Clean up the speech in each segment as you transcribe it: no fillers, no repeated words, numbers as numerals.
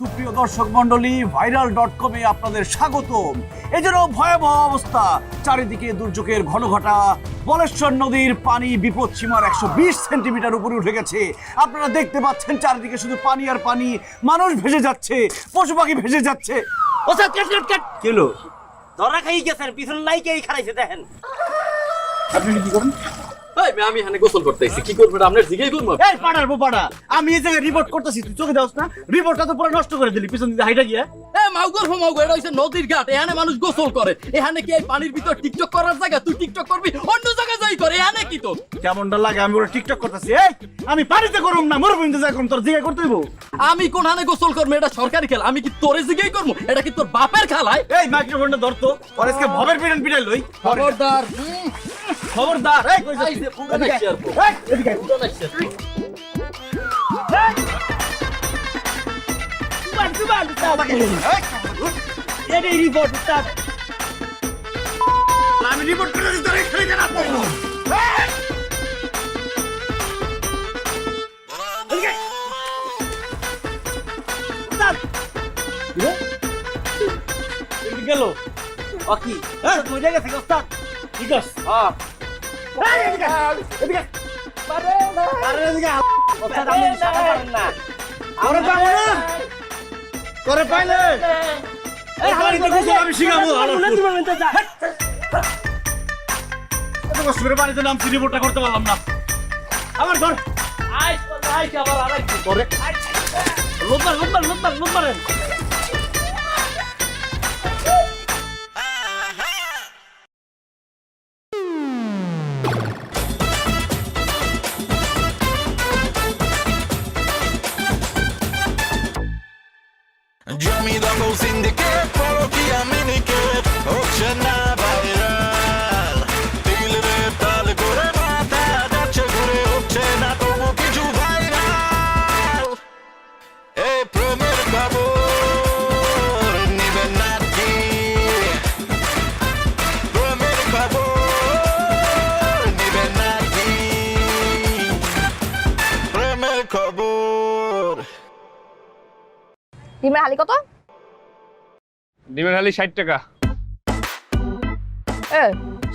সুপ্রিয় দর্শক মন্ডলী, ভাইরাল.com-এ আপনাদের স্বাগতম। এই যেন ভয়াবহ অবস্থা, চারিদিকে দুর্যোগের ঘনঘটা। বলেশ্বর নদীর পানি বিপদ সীমার 120 সেন্টিমিটার উপরে উঠে গেছে। আপনারা দেখতে পাচ্ছেন চারিদিকে শুধু পানি আর পানি, মানুষ ভেসে যাচ্ছে, পশু পাখি ভেসে যাচ্ছে। ওসব কেট কিলো ধরা খাই গেছেন, পিছন লাইকেই খারাইছে দেখেন। আপনি কি করেন? আমি এখানে গোসল করতেছি, কি করবো আপনার জিজ্ঞেস করবো? এই পাড়ার বোপাড়া, আমি এই জায়গায় রিপোর্ট করতেছি, তুই চোখে দাওস না? রিপোর্টটা তো পুরো নষ্ট করে দিলি পিছন দিকে হাইটা গিয়া। এটা হচ্ছে নদীর ঘাট, এখানে মানুষ গোসল করে। এখানে কি এই পানির ভিতর টিকটক করার জায়গা? তুই টিকটক করবি অন্য জায়গায় যাই করে, এখানে কি তো কেমনটা লাগে আমি ওরা টিকটক করতেছি? এই আমি পানিতে করুম না, মরুভূমিতে যাই করুম, তোর জিজ্ঞাসা করতে হইব? আমি কোন হানে গোসল করবো? এটা সরকারি খেলা, আমি কি তোরে জিজ্ঞেস করবো? এটা কি তোর বাপের খেলায়? এই মাইক্রোফোনটা ধরতো, আর আজকে ভবের পিটান পিটাই লই। খবরদার, খবরদার, এই কইছ এই যে পুরো নাইছে আর পুরো। এই এদিকে পুরো নাইছে। এটাই রিপোর্ট স্যার। আমি রিপোর্ট করে দিই, তোর এখানে কেন আসছিস? এদিকে উস্তাদ, এদিকে গেল ও কি মজা গেছে ওস্তাদ? ঠিক আছে। হ্যাঁ এই এদিকে এদিকে আরে এদিকে ওস্তাদ আপনি সারা পারেন না। আরে পাবো না, করে পাইলে এই বাড়িতে গোসল আমি শিখাবো। এত কষ্ট করে বাড়িতে নামছি, রিপোর্টটা করতে পারলাম না। আমার ঘর আইস আবার আরেকটু করে লোকমারেন। Jummy double syndicate, পরকীয়া মিনিকেট হচ্ছে না ভাইরাল। দিলে তাল করে মাথা যাচ্ছে ঘুরে, হচ্ছে না তবু কিছু ভাইরাল। এই প্রেমের খবর নিবেন না কি? প্রেমের খবর নিবেন না কি? প্রেমের খবর। ডিমের হালি কত? ডিমের হালি 60 টাকা।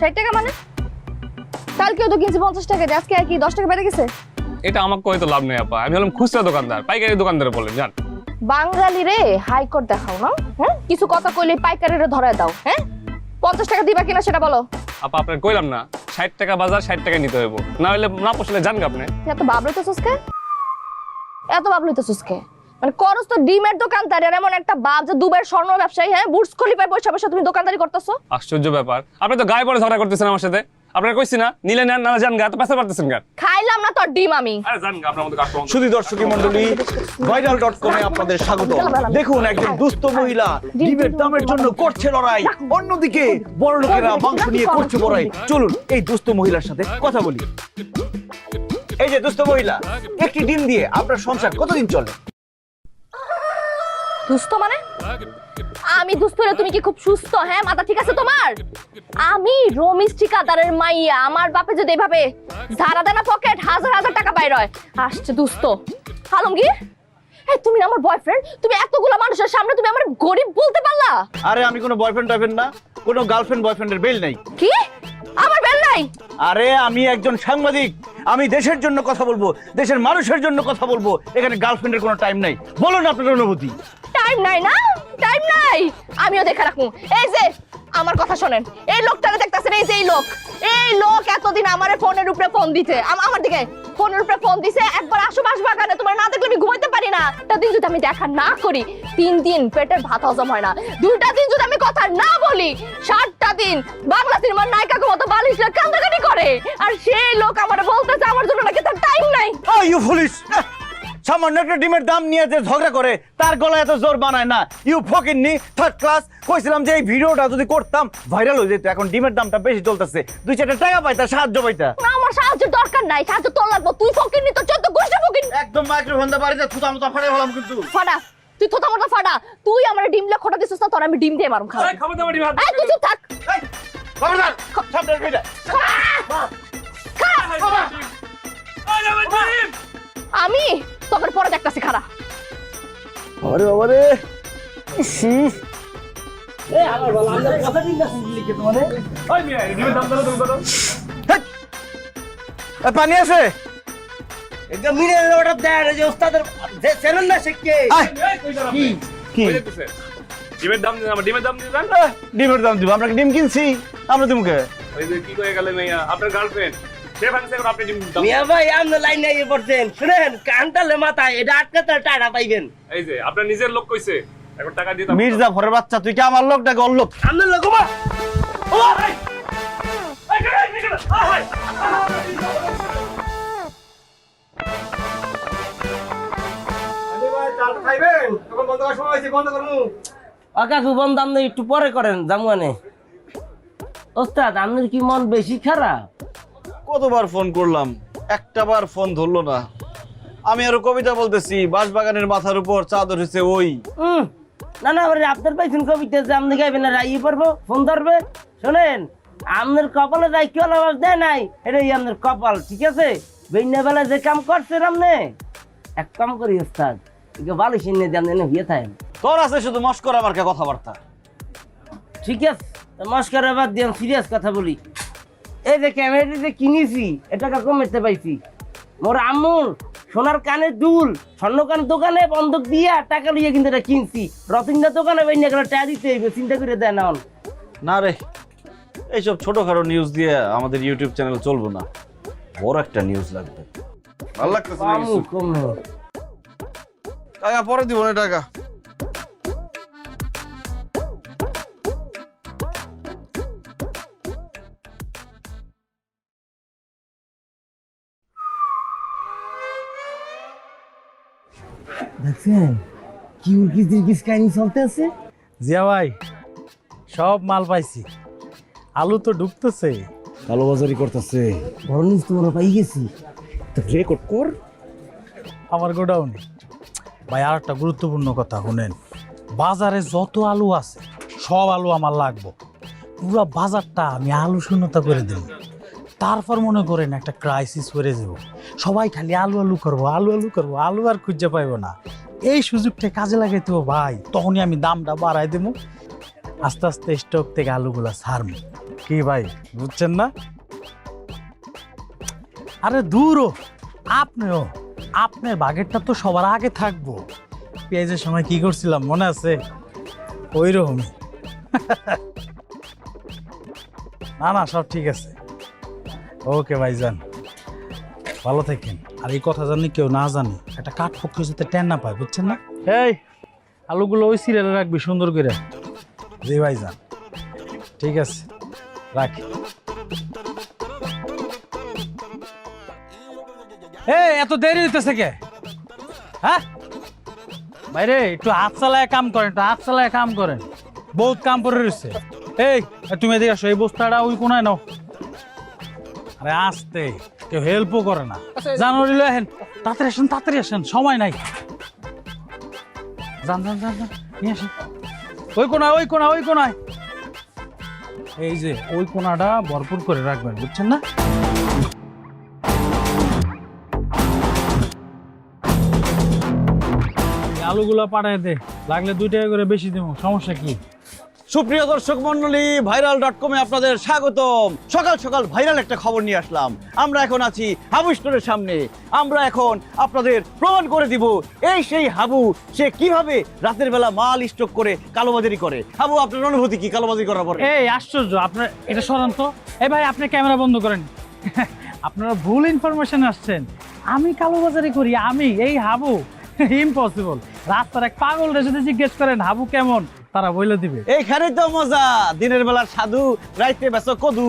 60 টাকা মানে? কালকেও তো কিনছি 50 টাকা, আজকে আর কি 10 টাকা বেড়ে গেছে? এটা আমার কই তো লাভ নেই আপা, আমি হলাম খুচরা দোকানদার, পাইকারি দোকানদার বলেন জান। বাঙালি রে হাইকোর্ট দেখাও না, হ্যাঁ? কিছু কথা কইলে পাইকারিরে ধরায় দাও, হ্যাঁ? 50 টাকা দিবা কিনা সেটা বলো। আপা আপনার কইলাম না 60 টাকা বাজার, 60 টাকা নিতে হইব, না হলে না পোষালে জান আপনি। তুই এত ভাব লইতেছিস কে? এত ভাব লইতেছিস কে? মানে করস তো ডিমের দোকানদার, আর এমন একটা বাপ যে দুবাইয়ের স্বর্ণ ব্যবসায়ী, হ্যাঁ? বুর্জ খলিফায় বসে বসে তুমি দোকানদারি করতেছো? আশ্চর্য ব্যাপার, আপনি তো গায়ে পড়ে ঝগড়া করতেছেন আমার সাথে। আপনারা কইছি না নিলে নেন, না জান গা, তো পেছাতে পারতেছেন গা। খাইলাম না তোর ডিম আমি। আরে জান গা, আপনার মতো কাজ করুন। সুধী দর্শকী মন্ডলী, ভাইরাল.com-এ আপনাদের স্বাগত। দেখুন একজন দুস্থ মহিলা ডিমের দামের জন্য করছে লড়াই, অন্যদিকে বড় লোকেরা মাংস নিয়ে করছে বড়াই। চলুন এই দুস্থ মহিলার সাথে কথা বলি। এই যে দুস্থ মহিলা, একটি ডিম দিয়ে আপনার সংসার কতদিন চলে? দুস্থ মানে? আমি দুস্থ হলে তুমি কি খুব সুস্থ? হ্যাঁ, মাথা ঠিক আছে তোমার? আমি রমিজ ঠিকাদারের মাইয়া, আমার বাপে যদি এভাবে ঝাড়া দেনা পকেট হাজার হাজার টাকা বাইর হয়। আসছে দুস্থ। আলমগীর, এই তুমি না আমার বয়ফ্রেন্ড, তুমি এতগুলো মানুষের সামনে তুমি আমার গরিব বলতে পারলা? আরে আমি কোনো বয়ফ্রেন্ড টয়ফ্রেন্ড না, কোনো গার্লফ্রেন্ড বয়ফ্রেন্ডের বেল নাই। কি? আমার বেল নাই? আরে আমি একজন সাংবাদিক, আমি দেশের জন্য কথা বলবো, দেশের মানুষের জন্য কথা বলবো, এখানে গার্লফ্রেন্ডের কোনো টাইম নাই। বলুন আপনার অনুভূতি। টাইম নাই না? টাইম নাই, আমিও দেখে রাখবো। এই যে আমার কথা শোনেন, এই লোকটারে দেখতাছেন, এই যে এই লোক এতদিন আমার ফোনের উপরে ফোন দিতে, আমার দিকে ফোনের উপরে ফোন দিছে, একবার আসো বাসবাগানে, তোমার না দেখলে আমি ঘুমাইতে পারি না। তা দিন যদি আমি দেখা না করি, 3 দিন পেটের ভাত হজম হয় না। 2টা দিন যদি আমি কথা না বলি, 7টা দিন বাংলা সিনেমার নায়িকাকে মতো বালিশ কান্দাকাটি করে। আর সেই লোক আমার বলতেছে আমার জন্য নাকি তার টাইম নাই। ও ইউ পুলিশ, সামান্য একটা ডিমের দাম নিয়ে যে ঝগড়া করে তার গলায় এত জোর বানায় না। ইউ ফকিন্নি, থার্ড ক্লাস। কইছিলাম যে এই ভিডিওটা যদি করতাম ভাইরাল হয়ে যেত। এখন ডিমের দামটা বেশি চলতেছে, 2-4 টাকা পাইতা, সাহায্য পাইতা। না, আমার সাহায্যের দরকার নাই, সাহায্য তোর লাগবো। তুই ফকিন্নি, তো 14 গোষ্ঠী ফকিন্নি। একদম মাইক্রোফোন দা বাড়িতে থুতা মতো ফাড়ে বললাম কিন্তু। ফাটা, তুই তো আমার ফাটা। তুই আমার ডিম লে খোটা দিছিস না, তোর আমি ডিম দিয়ে মারুম। এই খাবার দাবার দিবা। এই তুই চুপ থাক। এই খবরদার, সামনে ফিরে। আমি তোকে পরে দেখতাছি, খারা। আরে বাবা রে ওই মিয়া ডিমের দাম দাও তুমি কত পানি আছে এটা মিনের অর্ডার দেয় যে ওস্তাদের যে চেনেন না সে কে কি ডিমের দাম দিন আমার ডিমের দাম দিন ডিমের দাম দিব আমরা কি ডিম কিনছি আমরা দিমুকে ওই যে কি কয়ে গেল মেয়া আপনার গার্লফ্রেন্ড সে ভাঙছে এখন আপনি ডিম দাম মিয়া ভাই আপনি লাইনে এসে পড়ছেন শুনেন কানটালে মাথায় এটা আটকাতে টাকা পাইবেন এই যে আপনার নিজের লোক কইছে এখন টাকা দিয়ে মির্জাফরের বাচ্চা তুই কি আমার লোক নাকি ওর লোক আপনার লোক মা ও ভাই কাকু বন্ধ আপনি একটু পরে করেন জামুয়ানে ওস্তাদ আপনার কি মন বেশি খারাপ কতবার ফোন করলাম একটা বার ফোন ধরলো না আমি আরো কবিতা বলতেছি বাঁশবাগানের মাথার উপর চাদর হয়েছে ওই না না এবারে আপনার পাইছেন কবিতা যে আপনি গাইবেন না রাইয়ে পারবো ফোন ধরবে শোনেন আপনার কপালে রাই কি আওয়াজ দেয় নাই এটাই আপনার কপাল ঠিক আছে বেইনা বেলা যে কাম করছেন আপনি এক কাম করি ওস্তাদ একে ভালো সিনে জানেন না হয়ে থাকেন তোর আছে শুধু মস্কর আমার কে কথাবার্তা ঠিক আছে নমস্কার বাদ দিয়ে সিরিয়াস কথা বলি এই যে ক্যামেরাটি যে কিনেছি এটা কমেতে পাইছি মোর আম্মুর সোনার কানের দুল স্বর্ণ কানের দোকানে বন্ধক দিয়া টাকা লিয়ে কিন্তু এটা কিনছি রতিনদার দোকানে বাইনা গেলে টাকা দিতে হইবে চিন্তা করে দেয় না না রে এইসব ছোটখাটো নিউজ দিয়ে আমাদের ইউটিউব চ্যানেল চলবো না বড় একটা নিউজ লাগবে ভালো লাগতেছে না কিছু। টাকা পরে দিব না টাকা দেখছেন কি উর্কিস কাহিনী চলতেছে জিয়া ভাই সব মাল পাইছি আলু তো ঢুকতেছে কালোবাজারি করতেছে বড় নিউজ তোমরা পাই গেছি তো রেকর্ড কর আমার গোডাউনে ভাই আর একটা গুরুত্বপূর্ণ কথা শুনেন বাজারে যত আলু আছে সব আলু আমার লাগবো পুরো বাজারটা আমি আলু শূন্যতা করে দেব তারপর মনে করেন একটা ক্রাইসিস করে যাব সবাই খালি আলু আলু করবো আলু আলু করবো আলু আর খুঁজে পাইবো না এই সুযোগটা কাজে লাগাইতে হবে ভাই তখনই আমি দামটা বাড়াই দেবো আস্তে আস্তে স্টক থেকে আলুগুলা ছাড়বো কি ভাই বুঝছেন না আরে দূরও আপনিও আপনার বাগেরটা তো সবার আগে থাকবো পেঁয়াজের সময় কি করছিলাম মনে আছে ওই রকমই না না সব ঠিক আছে ওকে ভাইজান ভালো থাকেন আর এই কথা জানি কেউ না জানে একটা কাঠ পক্ষ যাতে টেন না পায় বুঝছেন না এই আলুগুলো ওই সিরিয়ালে রাখবি সুন্দর করে জি ভাইজান ঠিক আছে রাখি এই এত দেরি হইতেছে কে হ্যাঁ বাইরে একটু হাত চালায় কাম করেন একটু হাত চালায় কাম করেন বহুত কাম করে রয়েছে এই তুমি এদিকে আসো এই বস্তাটা ওই কোনায় নাও আরে আসতে কেউ হেল্পও করে না জানুয়ারি আসেন তাড়াতাড়ি আসেন সময় নাই যান যান যান যান নিয়ে আসেন ওই কোনায় এই যে ওই কোনাটা ভরপুর করে রাখবেন বুঝছেন না আলুগুলা পাঠায় দে লাগলে 2 টাকা করে বেশি দেবো সমস্যা কি সুপ্রিয় দর্শক মন্ডলী ভাইরাল.কমে আপনাদের স্বাগতম সকাল সকাল ভাইরাল একটা খবর নিয়ে আসলাম আমরা এখন আছি হাবু স্টোরের সামনে আমরা এখন আপনাদের প্রমাণ করে দিব এই সেই হাবু সে কিভাবে রাতের বেলা মাল স্টক করে কালোবাজারি করে হাবু আপনার অনুভূতি কি কালোবাজারি করার পরে এই আশ্চর্য আপনার এটা সরান তো এই ভাই আপনি ক্যামেরা বন্ধ করেন আপনারা ভুল ইনফরমেশন আসছেন আমি কালোবাজারি করি আমি এই হাবু ইম্পসিবল রাস্তার এক পাগল রে যদি জিজ্ঞেস করেন হাবু কেমন তারা বলে দিবে এইখানে তো মজা দিনের বেলার সাধু রাইতে বেসো কদু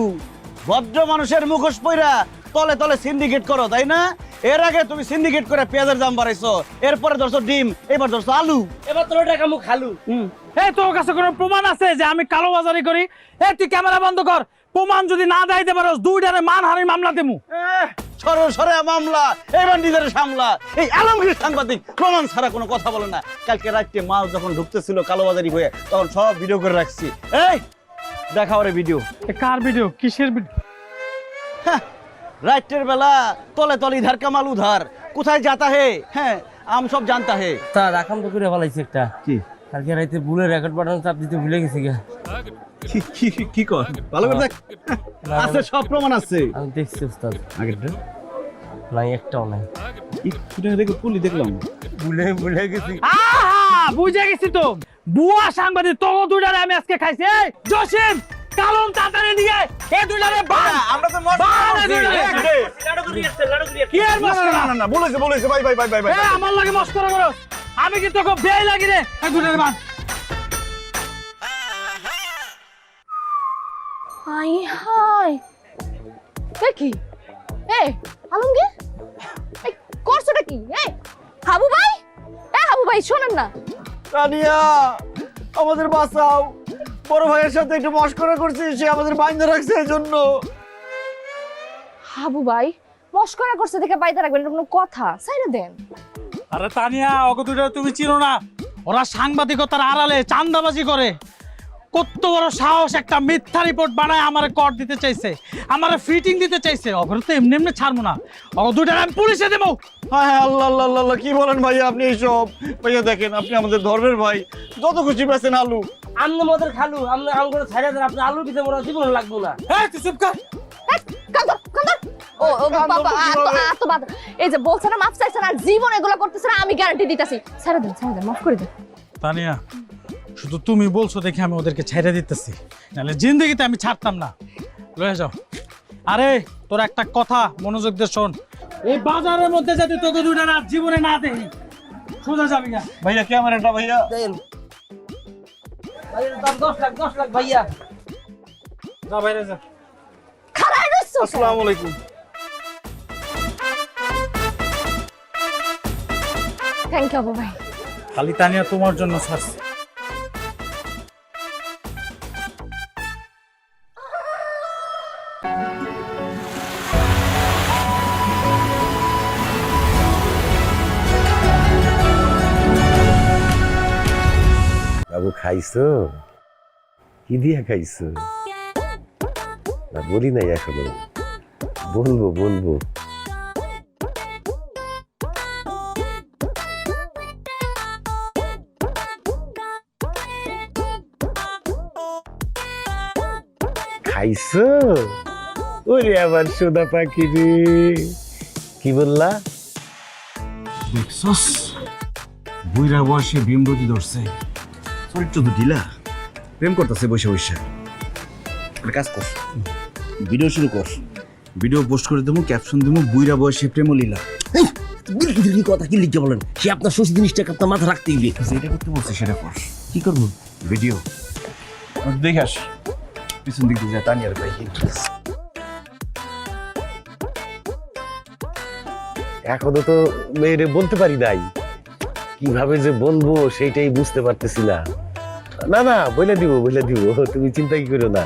ভদ্র মানুষের মুখোশ পইরা তলে তলে সিন্ডিকেট করো তাই না এর আগে তুমি সিন্ডিকেট করে পেঁয়াজের দাম বাড়াইছো এরপরে ধরছো ডিম এবার ধরছো আলু এবার তোর টাকা মুখ খালু এই তোর কাছে কোনো প্রমাণ আছে যে আমি কালোবাজারি করি এই তুই ক্যামেরা বন্ধ কর প্রমাণ যদি না দাইতে পারো 2টারে মানহানির মামলা দেবো সরে মামলা এবার নিজের সামলা এই আলমগীর সাংবাদিক প্রমাণ ছাড়া কোনো কথা বলে না কালকে রাতে মাল যখন ঢুকতেছিল কালোবাজারি হয়ে তখন সব ভিডিও করে রাখছি এই দেখা ওরে ভিডিও কার ভিডিও কিসের ভিডিও রাতের বেলা তলে তলে ইধার কামাল উধার কোথায় যাতা হে হ্যাঁ हम सब जानता है। তা রাখাম তো করে ফেলাইছি একটা কি কালকে রাইতে ভুলে রেকর্ড বাটন চাপ দিতে ভুলে গেছি গা কি কি কি কর ভালো করে দেখ আছে সব প্রমাণ আছে আমি দেখছি উস্তাদ আগেরটা নাই একটাও নাই শুনে দেখো পুলি দেখলাম ভুলে গেছি বুঝে গেছি তো বুয়া সাংবাদিক তো দুইটারে আমি আজকে খাইছি এই জসিম কালম তাড়াতাড়ি নিয়ে এই দুইটারে বান আমরা তো মজা কি আর মস্করা না বলেছে ভাই এ আমার লাগে মস্করা করো আমি কি তোকে বেই লাগি রে এই দুইটারে বান হাই হাই এ কি এ আলমগীর এই করছটা কি এই হাবু ভাই শোনেন না তানিয়া আমাদের বাঁচাও বড় ভাইয়ের সাথে একটু মশকরা করছি সে আমাদের বাইন্ধে রাখছে এজন্য হাবু ভাই মস্করা করছে দেখে বাইতে রাখবেন এটা কোনো কথা সাইরা দেন আরে তানিয়া ওকে দুইটা তুমি চিনো না ওরা সাংবাদিকতার আড়ালে চাঁদাবাজি করে কত বড় সাহস একটা মিথ্যা রিপোর্ট বানায় আমারে কর দিতে চাইছে আমারে ফিটিং দিতে চাইছে ওগুলো তো এমনি এমনি ছাড়বো না ওকে দুইটা আমি পুলিশে দেবো হ্যাঁ আল্লাহ কি বলেন ভাইয়া আপনি এইসব ভাইয়া দেখেন আপনি আমাদের ধর্মের ভাই যত খুশি বেছেন আলু আমনে মদের খালু আমনে আম করে ছাইরা দেন আপনি আলু দিতে মোরা জীবন লাগবো না এই তুই চুপ কর কান্দর ও বাবা এত বাদ এই যে বলছেন না মাফ চাইছেন আর জীবন এগুলো করতেছ না আমি গ্যারান্টি দিতেছি ছেড়ে দেন মাফ করে দেন তানিয়া শুধু তুমি বলছো দেখে আমি ওদেরকে ছেড়ে দিতেছি নাহলে জিন্দগিতে আমি ছাড়তাম না লয়ে যাও আরে তোর একটা কথা মনোযোগ দিয়ে শোন এই বাজারের মধ্যে যদি তোকে দুইটা রাত জীবনে না দেখি সোজা যাবি না ভাইয়া ক্যামেরাটা ভাইয়া দেন ভাইয়া দাম 10 লাখ ভাইয়া যা বাইরে যা খারাই রইছো আসসালামু আলাইকুম থ্যাংক ইউ ভাই খালি তানিয়া তোমার জন্য ছাড়ছি বাবু খাইছো কি দিয়া খাইছো না বলি নাই এখনো বলবো খাইছো ওরে আমার সোনা পাখি রে কি বললা দেখছস বুইরা বয়সে ভীমরতি ধরছে চরিত্র তো ঢিলা প্রেম করতেছে বসে একটা কাজ কর ভিডিও শুরু কর ভিডিও পোস্ট করে দেবো ক্যাপশন দেবো বুইরা বয়সে প্রেম লীলা বিলকুল কথা কি লিখে বলেন সে আপনার শ্বশুর জিনিসটাকে আপনার মাথা রাখতে দিবে যেটা করতে বলছে সেটা কর কি করবো ভিডিও দেখে আস পিছন দিক দিয়ে তানিয়ার ভাই এখনো তো মেয়েরে বলতে পারি নাই কিভাবে যে বলবো সেইটাই বুঝতে পারতেছি না না বলে দিব তুমি চিন্তা কি করো না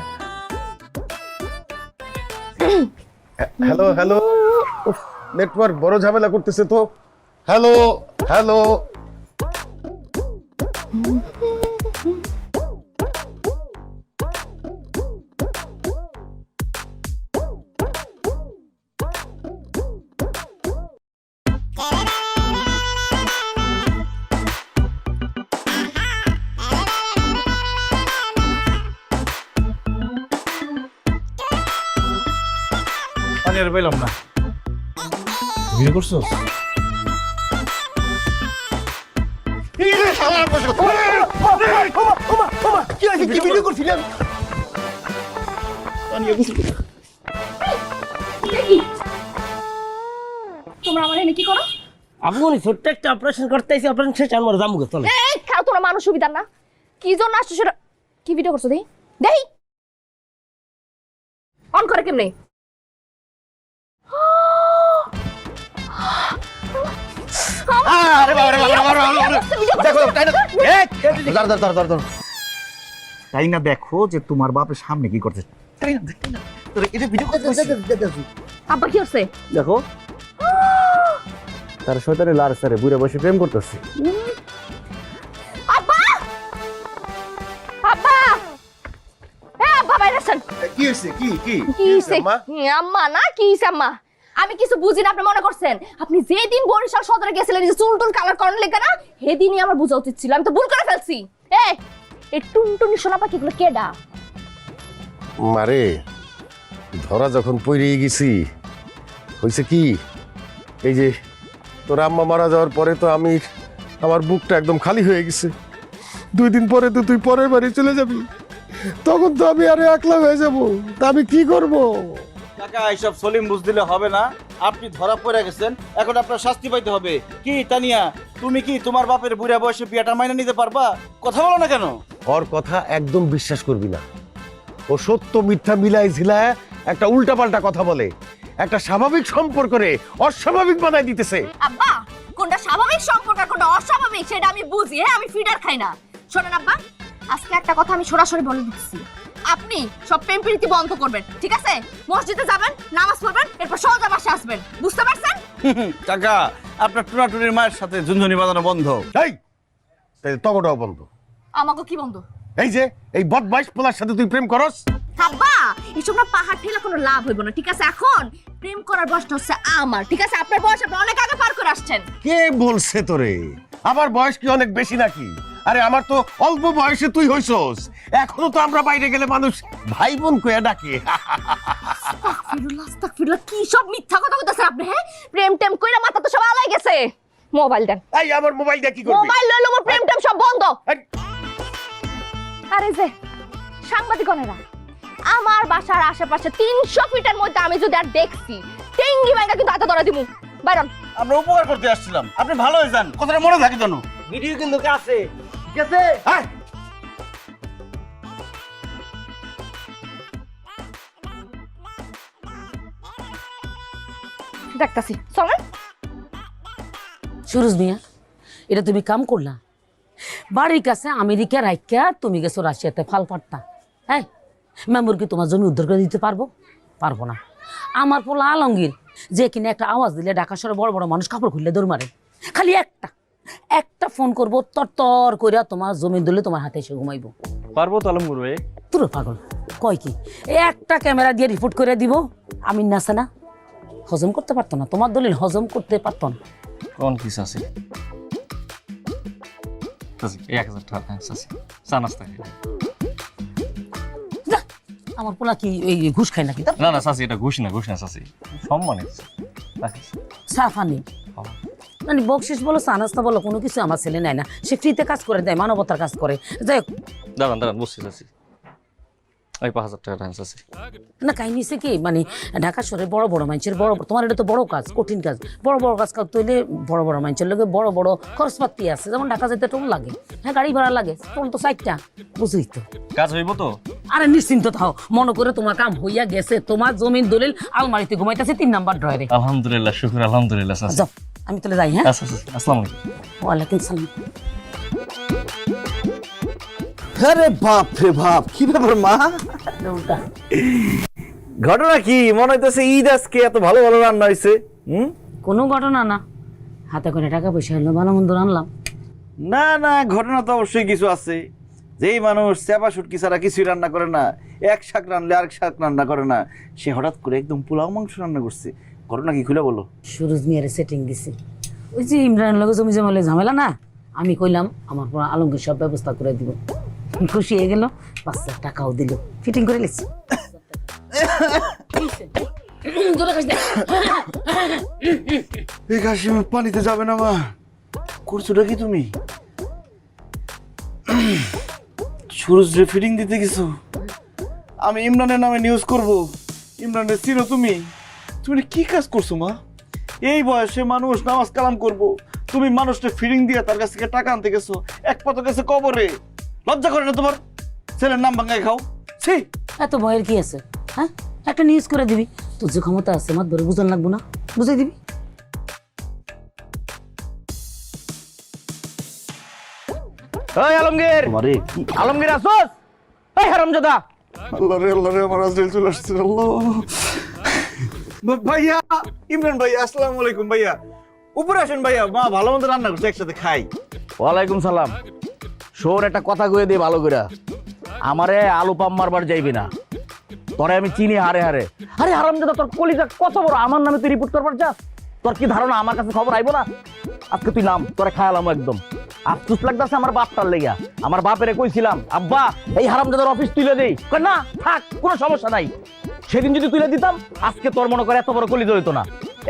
হ্যালো নেটওয়ার্ক বড় ঝামেলা করতেছে তো হ্যালো তানিয়ার পেলাম না ভিডিও করছো কি ভিডিও করছিলেন তোমরা আমার এনে কি করো আপনি ছোট্ট একটা অপারেশন করতে আইছি অপারেশন শেষ আমার জামু গো চলে এই খাও তোমরা মানুষ সুবিধা না কি জন্য আসছো সেটা কি ভিডিও করছো দেই অন করে কেমনে আরে বাবা দেখো তাই না দেখো যে তোমার বাপের সামনে কি করছে তাই না এটা ভিডিও আব্বা কি হচ্ছে দেখো তার শয়তানে লার সারে বুড়া বসে প্রেম করতেছে আব্বা বাইরে আসেন কি হইছে কি কি হইছে আম্মা না কি হইছে আম্মা আমি কিছু বুঝি না আপনি মনে করছেন আপনি যেদিন বরিশাল সদরে গেছিলেন এই যে চুল টুল কালার করেন লেখা না সেদিনই আমার বোঝা উচিত ছিল আমি তো ভুল করে ফেলছি এই টুনটুনি সোনা পাখিগুলো কেডা মারে ধরা যখন পড়েই গেছি হয়েছে কি এই যে তোর আম্মা মারা যাওয়ার পরে তো আমার বুকটা একদম খালি হয়ে গেছে 2 দিন পরে তো তুই পরের বাড়ি চলে যাবি তখন তো আমি আরে একলা হয়ে যাব তা আমি কি করব কাকা এইসব সলিম বুঝ দিলে হবে না আপনি ধরা পড়ে গেছেন এখন আপনার শাস্তি পাইতে হবে কি তানিয়া তুমি কি তোমার বাপের বুড়া বয়সে বিয়েটা মাইনে নিতে পারবা কথা বলো না কেন ওর কথা একদম বিশ্বাস করবি না ও সত্য মিথ্যা মিলাই ঝিলায় একটা উল্টাপাল্টা কথা বলে একটা স্বাভাবিক সম্পর্কে অস্বাভাবিক বানাই দিতেছে আব্বা কোনটা স্বাভাবিক সম্পর্ক আর কোনটা অস্বাভাবিক সেটা আমি বুঝি আমি ফিডার খাই না শোনেন আব্বা আজকে একটা কথা আমি সরাসরি বলে দিচ্ছি আপনি সব প্রেম প্রীতি বন্ধ করবেন ঠিক আছে মসজিদে যাবেন নামাজ পড়বেন এরপর সোজা বাসায় আসবেন বুঝতে পারছেন কাকা আপনার টুনাটুনির মায়ের সাথে ঝুনঝুনি বাজানো বন্ধ এই তগটাও বন্ধ আমাকে কি বন্ধ এই যে এই বদমাইশ পোলার সাথে তুই প্রেম করস আব্বা এসব না পাহাড় ঠেলা কোনো লাভ হইব না ঠিক আছে এখন প্রেম করার বয়সটা হচ্ছে আমার ঠিক আছে আপনার বয়স আপনি অনেক আগে পার করে আসছেন কে বলছে তোরে আমার বয়স কি অনেক বেশি নাকি আরে আমার তো অল্প বয়সে তুই হইছস এখনো তো আমরা বাইরে গেলে মানুষ ভাই বোন কইয়া ডাকে আস্তাগফিরুল্লাহ কি সব মিথ্যা কথা কইতাছেন আপনি হ্যাঁ প্রেম টেম কইরা মাথা তো সব আলাই গেছে মোবাইল দেন এই আমার মোবাইল দিয়ে কি করবি মোবাইল লইলো মোর প্রেম টেম সব বন্ধ এই, আরে যে সাংবাদিকনেরা আমার বাসার আশেপাশে 300 ফিটের মধ্যে আমি যদি আর দেখছি টেঙ্গি ব্যাংকা কিন্তু হাতে ধরে দিমু বাইরন আমরা উপকার করতে আসছিলাম আপনি ভালো হয়ে যান কথাটা মনে থাকে জানো ভিডিও কিন্তু আছে ঠিক আছে এই, দেখতাছি চলেন সুরজ মিয়া এটা তুমি কাম করলা বাড়ির কাছে আমেরিকা রাইকা তুমি গেছো রাশিয়াতে ফাল পাট্টা হ্যাঁ মেম্বর কি তোমার জমি উদ্ধার করে দিতে পারবো না আমার পোলা আলমগীর যে কিনা একটা আওয়াজ দিলে ঢাকা শহরে বড় বড় মানুষ কাপড় খুললে দৌড় মারে খালি একটা ফোন করবো তর কইরা তোমার জমি দিলে তোমার হাতে এসে ঘুমাইবো পারবো তো আলম করবে তুলো পাগল কয় কি এই একটা ক্যামেরা দিয়ে রিপোর্ট করে দিব আমি নাসে না হজম করতে পারতো না তোমার দলিল হজম করতে পারতো না কোন কিস আছে চাচি 1000 টাকা চাচি চা নাস্তা খাই যা, আমার পোলা কি এই ঘুষ খায় নাকি তা না না চাচি এটা ঘুষ না চাচি সম্মানিত রাখিস সাফানি মানে বকশিস বলো সানাস্তা বলো কোনো কিছু আমার ছেলে নেয় না সে ফ্রিতে কাজ করে দেয় মানবতার কাজ করে যাই হোক দাঁড়ান বসছি চাচি ওই 5000 টাকা রাখেন চাচি না কাহিনী হচ্ছে কি মানে ঢাকা শহরে বড় বড় মানুষের বড় তোমার এটা তো বড় কাজ কঠিন কাজ বড় কাজ করতে হইলে বড় মানুষের লোকে বড় খরচপাতি আছে যেমন ঢাকা যেতে টোল লাগে হ্যাঁ গাড়ি ভাড়া লাগে টোল তো 60টা বুঝুই তো কাজ হইব তো আরে নিশ্চিন্ত থাও মনে করে তোমার কাম হইয়া গেছে তোমার জমির দলিল আলমারিতে ঘুমাইতেছে 3 নাম্বার ড্রয়ারে আলহামদুলিল্লাহ শুকর আলহামদুলিল্লাহ চাচি যাও আমি তাহলে যাই হ্যাঁ আচ্ছা চাচি আসসালামু আলাইকুম ওয়ালাইকুম সালাম আরে বাপ রে বাপ কি ব্যাপার মা উল্টা ঘটনা কি মনে হইতেছে ঈদ আজকে এত ভালো ভালো রান্না হয়েছে কোনো ঘটনা না হাতে করে টাকা পয়সা হলো ভালো মন্দ আনলাম না না ঘটনা তো অবশ্যই কিছু আছে যেই মানুষ চেপা শুটকি ছাড়া কিছুই রান্না করে না এক শাক রান্নলে আরেক শাক রান্না করে না সে হঠাৎ করে একদম পোলাও মাংস রান্না করছে ঘটনা কি খুলে বলো সুরজ মিয়ারে সেটিং দিছে ওই যে ইমরানের লগে জমি জমালে ঝামেলা না আমি কইলাম আমার পুরো আলমগীর সব ব্যবস্থা করে দিব খুশি হয়ে গেল 5 লাখ টাকাও দিল ফিটিং করে লিখছি এই কাশিমে পানিতে যাবে না মা করছোটা কি তুমি সুরজরে ফিটিং দিতে গেছো আমি ইমরানের নামে নিউজ করব ইমরানের চিনো তুমি কি কাজ করছো মা এই বয়সে মানুষ নামাজ কালাম করব তুমি মানুষটা ফিটিং দিয়ে তার কাছ থেকে টাকা আনতে গেছো এক পা তো গেছে কবরে লজ্জা করে না তোমার ছেলের নাম ভাঙায় খাও ছি এত ভয়ের কি আছে হ্যাঁ একটা নিউজ করে দিবি তোর যে ক্ষমতা আছে মাত ধরে বুঝন লাগবো না বুঝাই দিবি ওই আলমগীর আরে আলমগীর আসোস এই হারামজাদা আল্লাহ রে আমার আজরাইল চলে আসছে আল্লাহ ভাইয়া ইমরান ভাইয়া আসসালামু আলাইকুম ভাইয়া উপরে আসেন ভাইয়া মা ভালো মন্দ রান্না করছে একসাথে খাই ওয়ালাইকুম সালাম শোন একটা কথা কয়ে দে ভালো করে আমারে আলু পাম মারবার যাইবি না তোরে আমি চিনি হারে আরে হারামজাদা, তোর কলিজা কত বড়, আমার নামে তুই রিপোর্ট করবার যাস? তোর কি ধারণা আমার কাছে খবর আইবো না? আজকে তুই নাম, তোরে খায়ালাম একদম। আফসোস লাগতেছে আমার বাপটার লেগা। আমার বাপেরে কইছিলাম, আব্বা এই হারামজাদার অফিস তুলে দেই, কয় না থাক, কোনো সমস্যা নাই। সেদিন যদি তুলে দিতাম আজকে তোর মনে করে এত বড় কলিজা হইতো না।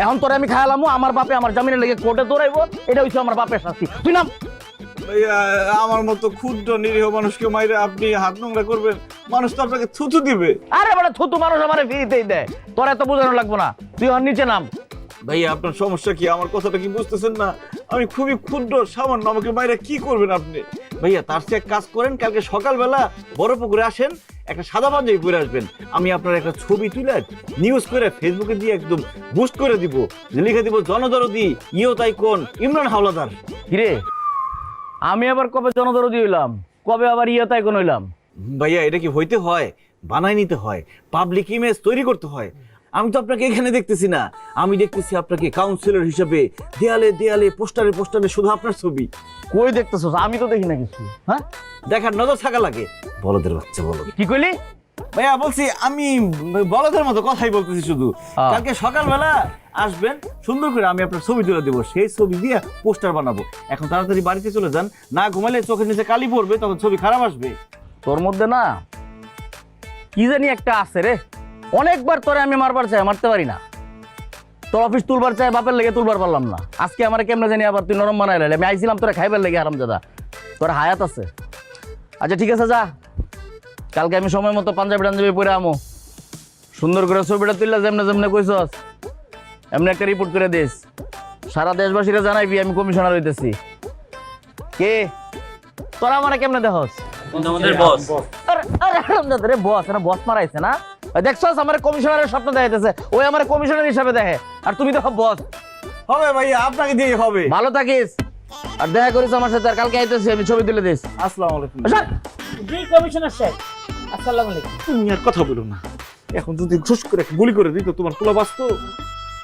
এখন তোরে আমি খায়ালামু, আমার বাপে আমার জামিনের লেগে কোর্টে দৌড়াইবো, এটা হইছে আমার বাপের শাস্তি। তুই নাম। ভাইয়া আমার মতো ক্ষুদ্র নিরীহ মানুষকে মাইরে আপনি হাত নোংরা করবেন? মানুষ তো আপনাকে থুতু দিবে। আরে বড় থুতু মানুষ আমারে ফ্রিতেই দেয়, তোর এত বোঝানো লাগবো না। তুই ওর নিচে নাম। ভাইয়া আপনার সমস্যা কি? আমার কথাটা কি বুঝতেছেন না? আমি খুবই ক্ষুদ্র সামান্য, আমাকে মাইরে কি করবেন আপনি? ভাইয়া তার চেয়ে এক কাজ করেন, কালকে সকালবেলা বড় পুকুরে আসেন, একটা সাদা পাঞ্জাবি পরে আসবেন। আমি আপনার একটা ছবি তুলে নিউজ করে ফেসবুকে দিয়ে একদম বুস্ট করে দিব, লিখে দিব জনদরদি ইয়ো তাই কোন ইমরান হাওলাদার। কিরে, আমি আবার কবে জনদরদি হইলাম, কবে আবার ইয়তাই কোন হইলাম? ভাইয়া এটা কি হইতে হয়? বানাই নিতে হয়, পাবলিক ইমেজ তৈরি করতে হয়। আমি তো আপনাকে এখানে দেখতেছি না, আমি দেখতেছি আপনাকে কাউন্সিলর হিসেবে দেয়ালে দেয়ালে পোস্টারে পোস্টারে শুধু আপনার ছবি। কই দেখতেছস? আমি তো দেখি না কিছু। হ্যাঁ, দেখার নজর থাকা লাগে। বলদের বাচ্চা বলদ। কি কইলি? ভাইয়া বলছি আমি বলদের মতো কথাই বলতেছি শুধু। কালকে সকালবেলা আসবেন, সুন্দর করে আমি আপনার ছবি তুলে দেবো, সেই ছবি দিয়ে পোস্টার বানাবো। এখন তাড়াতাড়ি বাড়িতে চলে যান, না ঘুমালে চোখের নিচে কালি পড়বে, তখন ছবি খারাপ আসবে। তোর মধ্যে না কি জানি একটা আছে রে। অনেকবার তোরে আমি মারবার চাই, মারতে পারি না। তোর অফিস তুলবার চাই, বাপের লেগে তুলবার পারলাম না। আজকে আমার কেমনে জানি আবার তুই নরম বানাই লাইলি। আমি আইছিলাম তোরা খাইবার লেগে, হারামজাদা তোর হায়াত আছে। আচ্ছা ঠিক আছে, যা, কালকে আমি সময় মতো পাঞ্জাবি টাঞ্জাবি পরে আমো, সুন্দর করে ছবিটা তুললে যেমনে যেমনে কইছস এমনি একটা রিপোর্ট করে দিস। সারা দেশবাসীরা জানাইবি আমি কমিশনার হইতেছি। কে তোরা আমার কেমনে দেখস? আমাদের বস। আরে বস, না বস মারাইছে না? দেখছস আমার কমিশনারের স্বপ্ন দেখাইতেছে, ওই আমার কমিশনার হিসাবে দেখে, আর তুমি দেখো বস। হবে ভাইয়া, আপনাকে দিয়ে হবে। ভালো থাকিস, আর দেখা করিস আমার সাথে। আর কালকে আইতেছি আমি, ছবি তুলে দিস। আসসালামু আলাইকুম। জি কমিশনার সাহেব, আসসালামু আলাইকুম। তুমি আর কথা বলো না, এখন যদি ঘুষ করে গুলি করে দিত তোমার কোলা বাঁচতো।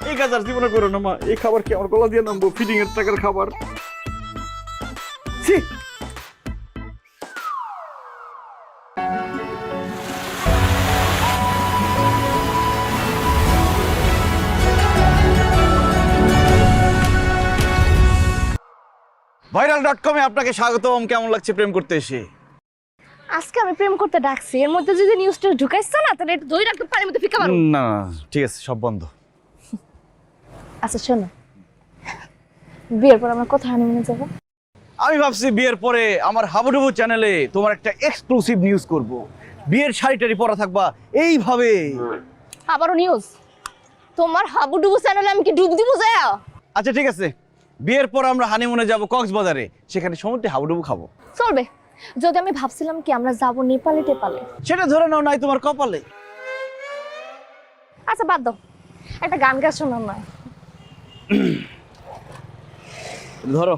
এই কাজ আর জীবনে করো না মা। এই খাবার কি আমার গলা দিয়ে নামবো? ফিডিং এর টাকার খাবার। ছি। ভাইরাল.কমে আপনাকে স্বাগতম। কেমন লাগছে প্রেম করতে এসে? আজকে আমি প্রেম করতে ডাকছি, এর মধ্যে যদি নিউজটা ঢুকাইছ না তাহলে একটু দই রাখতে পানির মধ্যে ফিকা মারো। না ঠিক আছে, সব বন্ধ। আচ্ছা শোনো, বিয়ের পর আমরা কোথায় হানিমুনে যাব? আমি ভাবছি বিয়ের পরে আমার হাবুডুবু চ্যানেলে তোমার একটা এক্সক্লুসিভ নিউজ করব। বিয়ের শাড়িটারি পরা থাকবা এইভাবে। আবারও নিউজ? তোমার হাবুডুবু চ্যানেলে আমি কি ডুব দিব যায়? আচ্ছা ঠিক আছে, বিয়ের পর আমরা হানিমুনে যাব কক্সবাজারে, সেখানে সমুদ্রে হাবুডুবু খাবো। চলবে। যদি আমি ভাবছিলাম কি আমরা যাব নেপালে টেপালে। সেটা ধরে নাও নাই তোমার কপালে। আচ্ছা বাদ দাও, একটা গান গা শোনা না। ধরো।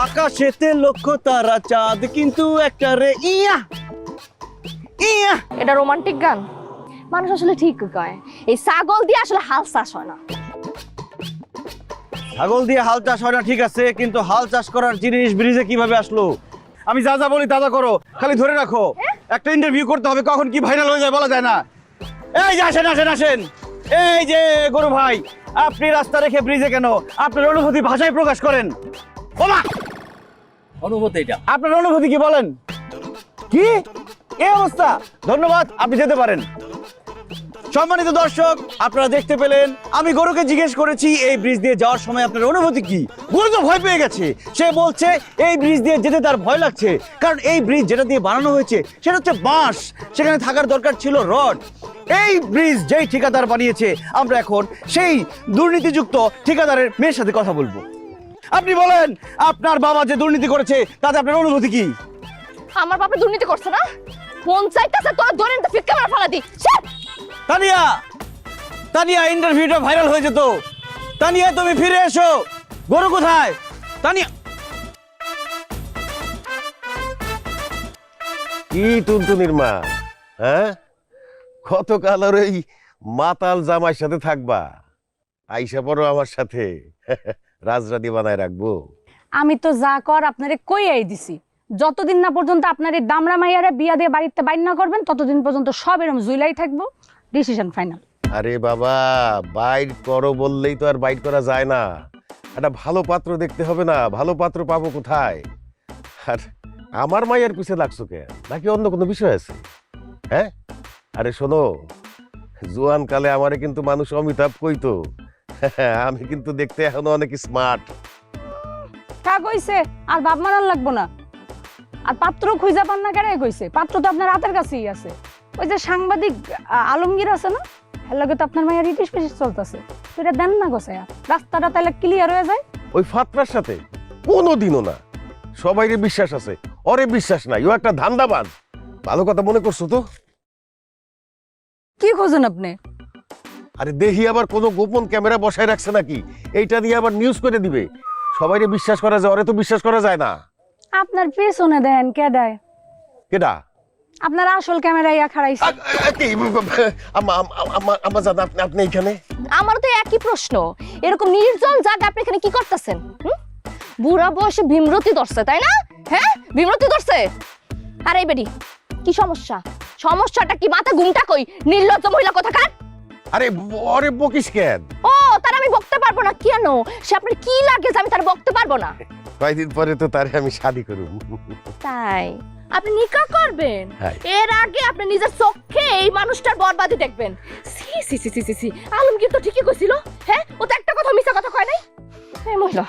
আকাশেতে লক্ষ তারা চাঁদ কিন্তু একটা রে ইয়া ইয়া। এটা রোমান্টিক গান? মানুষ আসলে ঠিক কয়, এই ছাগল দিয়ে আসলে হাল চাষ হয় না। ছাগল দিয়ে হাল চাষ হয় না ঠিক আছে, কিন্তু হাল চাষ করার জিনিস ব্রিজে কিভাবে আসলো? আমি যা যা বলি তা তা করো, খালি ধরে রাখো। একটা ইন্টারভিউ করতে হবে, কখন কি ভাইরাল হয়ে যায় বলা যায় না। এই যে আসেন আসেন আসেন, এই যে গরু ভাই, আপনি রাস্তা রেখে ব্রিজে কেন? আপনার অনুভূতি ভাষায় প্রকাশ করেন। ওমা, অনুভূতি এটা আপনার অনুভূতি কি বলেন? কি এই অবস্থা? ধন্যবাদ, আপনি যেতে পারেন। সম্মানিত দর্শক, আপনারা দেখতে পেলেন আমি গরুকে জিজ্ঞেস করেছি এই ব্রিজ দিয়ে যাওয়ার সময় আপনার অনুভূতি কি। গরু তো ভয় পেয়ে গেছে, সে বলছে এই ব্রিজ দিয়ে যেতে তার ভয় লাগছে, কারণ এই ব্রিজ যেটা দিয়ে বানানো হয়েছে সেটা হচ্ছে বাঁশ, সেখানে থাকার দরকার ছিল রড। এই ব্রিজ যেই ঠিকাদার বানিয়েছে, আমরা এখন সেই দুর্নীতিযুক্ত ঠিকাদারের মেয়ের সাথে কথা বলবো। আপনি বলেন, আপনার বাবা যে দুর্নীতি করেছে তাতে আপনার অনুভূতি কি? আমার বাপে দুর্নীতি করছে না? পঞ্চায়েত আছে তোরা ধরে নিতে ফিক্কা মারা ফালা দি। তানিয়া, তানিয়া, ইন্টারভিউটা ভাইরাল হয়ে যেত। তানিয়া তুমি ফিরে এসো। গরু কোথায়? তানিয়া। কি টুনটুনির মা, হ্যাঁ কতকাল আর ওই মাতাল জামাইর সাথে থাকবা? আইসা পড়ো আমার সাথে, রাজরাদি বানায় রাখবো। আমি তো যা কর আপনারে কইয়াই দিছি, যতদিন না পর্যন্ত আপনার এই দামড়া মাইয়ারে বিয়া দিয়ে বাড়িতে বাইর না করবেন ততদিন পর্যন্ত সব এরকম জুইলাই থাকবো। Decision final. আরে বাবা, বাইর করো বললেই তো আর বাইর করা যায় না। একটা ভালো পাত্র দেখতে হবে না? ভালো পাত্র পাবো কোথায়? আর আমার মায়ের পিছে লাগছো কে? নাকি অন্য কোনো বিষয় আছে? হ্যাঁ, আরে শোনো, জোয়ান কালে আমারে কিন্তু মানুষ অমিতাভ কইতো। আমি কিন্তু দেখতে এখনো অনেক স্মার্ট। তা কইছে আর বাপ মারান লাগবো না। আর পাত্র খুঁজা পান না কেন কইছে? পাত্র তো আপনার হাতের কাছেই আছে। ওই যে সাংবাদিক আলমগীর আছে না, এর লগে তো আপনার মায়ের ইটিস পিটিস চলতেছে। তো এটা দেন না গোছায়া, রাস্তাটা তাহলে ক্লিয়ার হয়ে যায়। ওই ফাতরার সাথে কোনোদিনও না। সবাইরে বিশ্বাস আছে, ওরে বিশ্বাস নাই। ও একটা ধান্দাবাজ। ভালো কথা মনে করছো তো? কি খোঁজেন আপনি? আরে দেখি আবার কোনো গোপন ক্যামেরা বসায় রাখছে নাকি, এইটা দিয়ে আবার নিউজ করে দিবে। সবাইরে বিশ্বাস করা যায়, ওরে তো বিশ্বাস করা যায় না। আপনার পেছনে দেন কে দেয়? কেডা? আপনার আসল ক্যামেরা ইয়া খাড়াইছে। আপনি এখানে? আমার তো একই প্রশ্ন, এরকম নির্জন জায়গা আপনি এখানে কি করতেছেন? বুড়া বয়সে ভীমরতি ধরছে তাই না? হ্যাঁ, ভীমরতি ধরছে। আর এই বেডি কি সমস্যা? সমস্যাটা কি? মাথা ঘুমটা কই? নির্লজ্জ মহিলা কোথাকার। আরে ওরে বকিস কেন? ও তার আমি বকতে পারবো না কেন? সে আপনার কি লাগে যে আমি তার বকতে পারবো না? কয়দিন পরে তো তারে আমি শাদি করব। তাই আপনি নিকাহ করবেন? হ্যাঁ। এর আগে আপনি নিজের চোখে এই মানুষটার বরবাদি দেখবেন। সি সি সি সি সি, আলমগীর তো ঠিকই কইছিল। হ্যাঁ, ও তো একটা কথা মিছা কথা কয় নাই। এই মহিলা,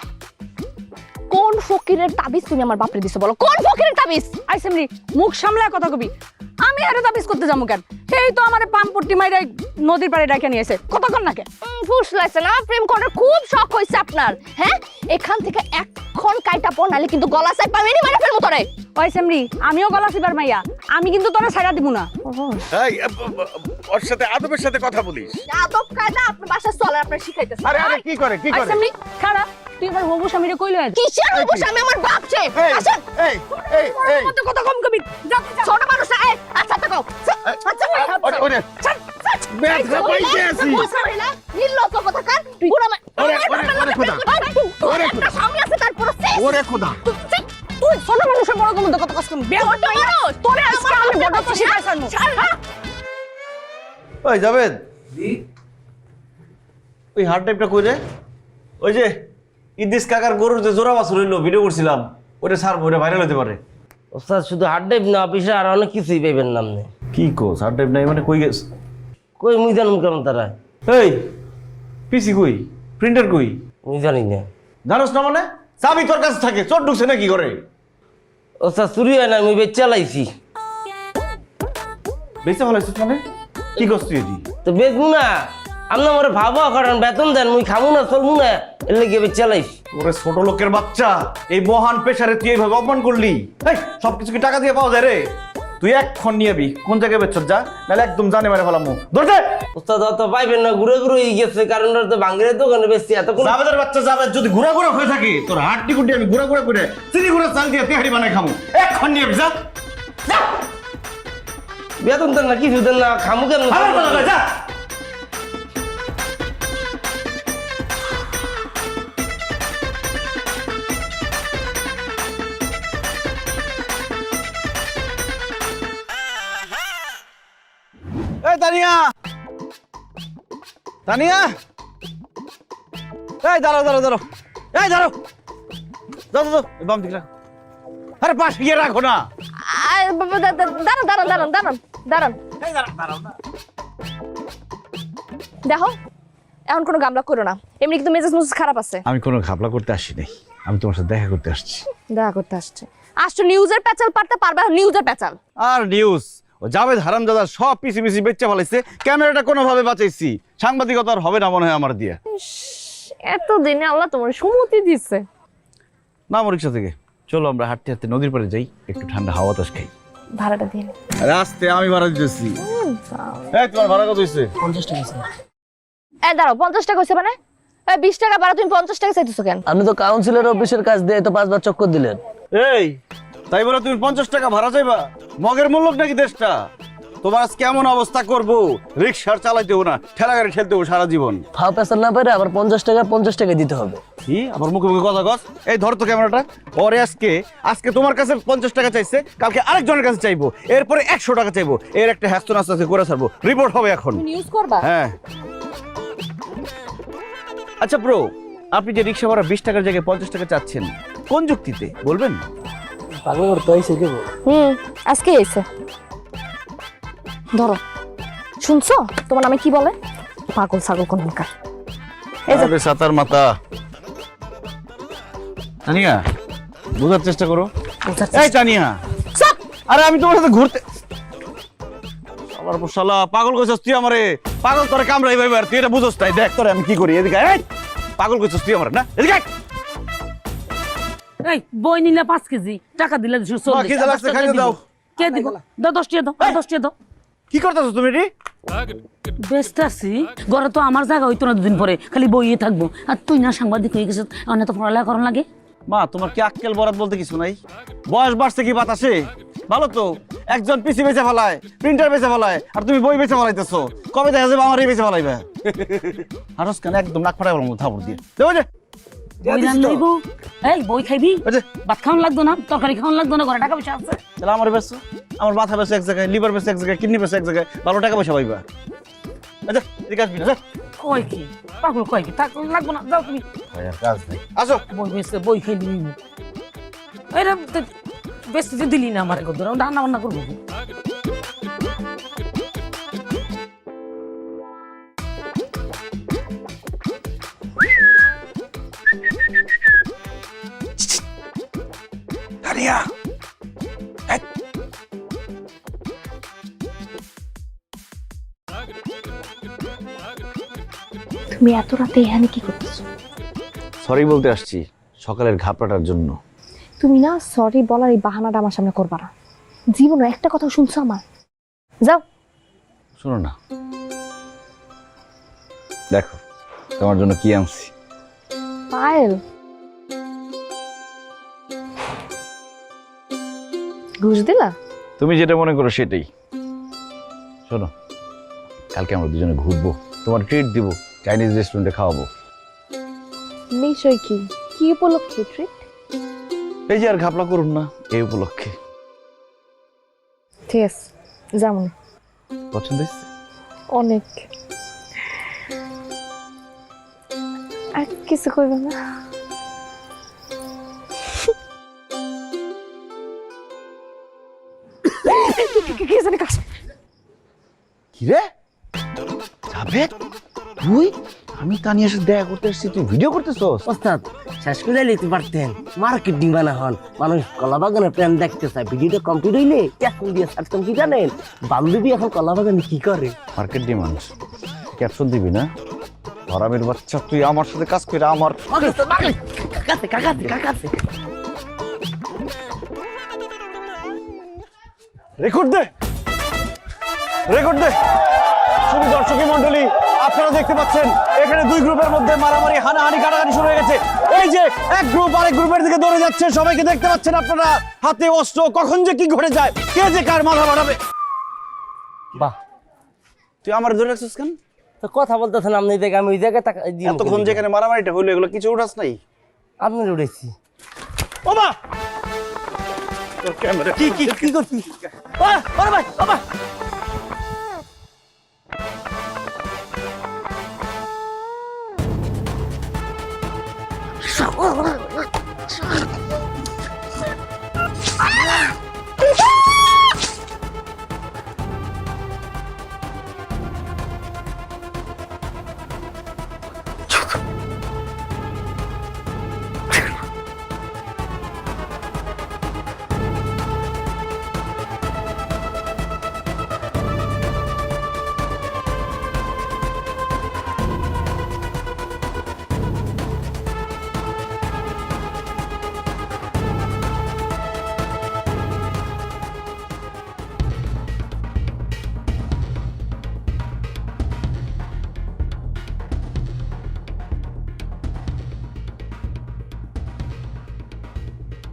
কোন ফকিরের তাবিজ তুমি আমার বাপরে দিছো বলো? কোন ফকিরের তাবিজ? আইসেমরি মুখ সামলায় কথা কবি। আমি আরে তাবিজ করতে যাবো কেন? এই তো আমারে পাম্পট্টি মাইরাই নদীর পাড়ে ডাকে নিয়েছে। কতক্ষণ নাকে ফুসলাইছে না? প্রেম করার খুব শখ হইছে আপনার। হ্যাঁ, এখান থেকে এখন কাইটা পড়ালে কিন্তু গলা চাই পাবেনি মারা ফেলবো তোরে। আইসেমরি আমিও গলা চিবার মাইয়া, আমি কিন্তু তোরে ছাইড়া দিব না। এই ওর সাথে আদবের সাথে কথা বলিস। আদব কায়দা আপনার বাসায় চলে, আপনার শিখাইতেছে। আরে আরে কি করে? আইসেমরি খাড়া, তুই আমার হবু স্বামীরে কইলো আর কিসের হবু স্বামী? আমার বাপ সে। আসেন। এই এই এই কত কথা কম কবি। ছোট মানুষ না। এই আচ্ছা তো কও। আচ্ছা ওরে ওরে ব্যথা পাইতে আছি। নির্লজ্জ কোথাকার। বুড়া মা। ওরে খোদা। ওরে খোদা। স্বামী আছে তার পুরো শেষ। ওরে খোদা। তুই ছোট মানুষের বড় কম কত কাজ করবি। বিয়ে করতে না তোরে আজকে আমি বড় তো শিখাইছাম। ওই জাবেদ, ওই হার্ড টাইপটা কই রে? ওই যে ইদ্রিস কাকার গরুর যে জোড়া বাছুর হইলো, ভিডিও করছিলাম, ওটা ছাড়, ওটা ভাইরাল হতে পারে। ওস্তাদ শুধু হার্ড ড্রাইভ না, অফিসে আর অনেক কিছুই পাইবেন নামনে। কি কোস হার্ড টাইপ নাই মানে? কই গেছ? কই মুই জানুম কেমন তারা? এই পিসি কই? প্রিন্টার কই? মুই জানি না। জানোস না মানে? চাবি তোর কাছে থাকে, চোর ঢুকছে না কি করে? ওস্তাদ চুরি হয় না, আমি বেচ চালাইছি। বেঁচে ভালো মানে? কি করছ তুই এটি? তো বেচবো না, আপনি আমার ভাবা কারণ বেতন দেন, মুই খামু না চলবো না, এর লেগে বেচ চালাইছি। ওরে ছোট লোকের বাচ্চা, এই মহান পেশারে তুই এইভাবে অপমান করলি? এই সবকিছু কি টাকা দিয়ে পাওয়া যায় রে? তুই এক্ষণ নিয়ে আবি, কোন জায়গায় বেচছ যা, নাহলে একদম জানে মেরে ফেলাম। ধরতে ওস্তাদ অত পাইবেন না, ঘুরে ঘুরে গেছে, কারণ ওরা তো বাঙ্গের দোকানে বেশি এত কোনো। জাবেদের বাচ্চা জাবেদ, যদি ঘুরা ঘুরা হয়ে থাকে তোর হাড্ডি গুড্ডি আমি ঘুরা ঘুরা করে চিনি ঘুরা চাল দিয়ে তেহারি বানাই খামু। এক্ষণ নিয়ে আবি, যা যা। বেতন দেন না, কিছু দেন না, খামু কেন? আমার কথা কয়, যা। এই তানিয়া, তানিয়া, এই দাঁড়াও দাঁড়াও দাঁড়াও, এই দাঁড়াও, দাও দাও বাম দিকে রাখো। আরে পাশ গিয়ে রাখো না। দাঁড়ান দাঁড়ান দাঁড়ান দাঁড়ান দাঁড়ান। এই দাঁড়াও দাঁড়াও না। দেখো, এখন কোনো গামলা করো না, এমনি কিন্তু মেজাজ মুজাজ খারাপ আছে। আমি কোনো ঘাপলা করতে আসি নাই, আমি তোমার সাথে দেখা করতে আসছি। দেখা করতে আসছো নিউজের প্যাচাল পারতে পারবে? নিউজের প্যাচাল আর নিউজ ও জাবেদ হারামজাদা সব পিছি পিছি বেচে ফেলাইছে। ক্যামেরাটা কোনোভাবে বাঁচাইছি, সাংবাদিকতা আর হবে না মনে হয় আমার দিয়ে। এতদিনে আল্লাহ তোমার সুমতি দিচ্ছে। না রিক্সা থেকে চলো আমরা হাঁটতে হাঁটতে নদীর পাড়ে যাই, একটু ঠান্ডা হাওয়া বাতাস খাই। ভাড়াটা দিন। রাস্তে আমি ভাড়া দিতেছি। এই তোমার ভাড়া কত হইছে? 50 টাকা স্যার। এই দাঁড়াও, 50 টাকা হইছে মানে? এই 20 টাকা ভাড়া, তুমি 50 টাকা চাইতেছো কেন? আপনি তো কাউন্সিলর অফিসের কাজ দিয়ে তো 5 বার চক্কর দিলেন। এই তাই বলে তুমি 50 টাকা ভাড়া চাইবা? মগের মূল্য নাকি দেশটা? তোমার আজ কেমন অবস্থা করবো, রিক্সার চালাইতেও না, ঠেলা গাড়ি ঠেলতেও সারা জীবন। ফাও পেছাল না পারে আবার 50 টাকা দিতে হবে। কি আবার মুখে মুখে কথা কস? এই ধর তো ক্যামেরাটা। পরে আজকে তোমার কাছে 50 টাকা চাইছে, কালকে আরেকজনের কাছে চাইবো, এরপরে 100 টাকা চাইবো। এর একটা হ্যাস্ত নাস্তা করে ছাড়বো, রিপোর্ট হবে এখন। নিউজ করবা? হ্যাঁ। আচ্ছা ব্রো, আপনি যে রিক্সা ভাড়া 20 টাকার জায়গায় 50 টাকা চাচ্ছেন, কোন যুক্তিতে বলবেন? পাগল করতে হইছে কি? আজকে এসে ধরো, শুনছো তোমার নামে কি বলে? পাগল ছাগল কোন মুখা। এই যে আরে সাতার মাথা। তানিয়া, বোঝার চেষ্টা করো। এই তানিয়া, আরে আমি তোমার সাথে ঘুরতে। আবার শালা পাগল কইছস তুই আমারে। পাগল তোরে কামড়াই ভাইবার, তুই এটা বুঝছস তাই? দেখ তোরে আমি কি করি। এদিকে এই পাগল কইছস তুই আমারে না? এদিকে এই বই নিলে 5 কেজি, টাকা দিলে 40। কি লাগছে খাইতে দাও। কে দিব? দাও 10 টাকা দাও, 10 টাকা দাও। কি করতেছ তুমি রে? ব্যস্ত আছি, ঘরে তো আমার জায়গা হইতো না দুদিন পরে, খালি বইয়ে থাকবো। আর তুই না সাংবাদিক হয়ে গেছিস, অনেক তো পড়ালেখা করার লাগে। মা তোমার কি আক্কেল বরাত বলতে কিছু নাই? বয়স বাড়ছে কি বাতাসে? ভালো তো, একজন পিসি বেচে ফেলায়, প্রিন্টার বেচে ফেলায়, আর তুমি বই বেচে ফেলাইতেছো। কবে দেখা যাবে আমারই বেচে ফেলাইবে? হারস কেন একদম নাক ফাটাই বলবো থাপড় দিয়ে। দেবো যে বই রান লইব। এই বই খাইবি, ভাত খাওয়ান লাগতো না, তরকারি খাওয়ান লাগতো না, ঘরে টাকা পয়সা আছে। তাহলে আমার বেচো, আমার মাথা বেচো এক জায়গায়, লিভার বেচো এক জায়গায়, কিডনি বেচো এক জায়গায়, ভালো টাকা পয়সা পাইবা। আচ্ছা এদিকে আসবি না? কয় কি পাগল, কয় কি টাকা লাগবো না, যাও তুমি। কাজ নেই, আসো। বই বেচে বই খাইলি এরা বেচতে দিলি না আমার কত রান্না বান্না করবো। তানিয়া, তুমি এত রাতে এখানে কি করতেছো? সরি বলতে আসছি সকালের ঘাপড়াটার জন্য। তুমি না সরি বলার এই বাহানাটা আমার সামনে করবা না। জীবনে একটা কথা শুনছো আমার? যাও। শোনো না, দেখো তোমার জন্য কি আনছি। পায়েল, ঘুষ দিলা? তুমি যেটা মনে করো সেটাই। শোনো, কালকে আমরা দুজনে ঘুরবো, তোমার ট্রিট দিব, চাইনিজ রেস্টুরেন্টে খাওয়াবো। নিশ্চয়। কি কি উপলক্ষে ট্রিট? এই যে আর ঘাপলা করুন না, এই উপলক্ষে। ঠিক আছে, যেমন পছন্দ হয়েছে? অনেক। আর কিছু করবে না? কি রে যাবে তুই? আমি তানিয়ার সাথে দেখা করতে এসেছি, তুই ভিডিও করতেছস? ওস্তাদ শেষ করে লিখতে পারতেন, মার্কেটিং বানা হন, মানুষ কলা বাগানের প্ল্যান দেখতে চায়। ভিডিওটা কমপ্লিট হইলে ক্যাপশন দিয়ে সার্চ কি জানেন? বান্ধবী এখন কলা বাগানে কি করে? মার্কেট ডিমান্ড ক্যাপশন দিবি না? হারামের বাচ্চা, তুই আমার সাথে কাজ করে আমার কাকাছে রেকর্ড দে, রেকর্ড দে। শুধু দর্শকী মন্ডলী, আপনারা দেখতে পাচ্ছেন এখানে দুই গ্রুপের মধ্যে মারামারি, হানাহানি, কাটাকাটি শুরু হয়ে গেছে। এই যে এক গ্রুপ আরেক গ্রুপের দিকে দৌড়ে যাচ্ছে, সবাইকে দেখতে পাচ্ছেন আপনারা, হাতে অস্ত্র। কখন যে কি ঘটে যায়, কে যে কার মাথা বাড়াবে। বাহ, তুই আমার ধরে রাখছিস কেন? তো কথা বলতেছেন আপনি, দেখে আমি ওই জায়গায় এতক্ষণ যেখানে মারামারিটা হইলো, এগুলো কিছু উঠাস নাই? আপনার উঠেছি। ও মা, তোর ক্যামেরা কি কি কি করছি? ওরে ভাই, ও ভাই,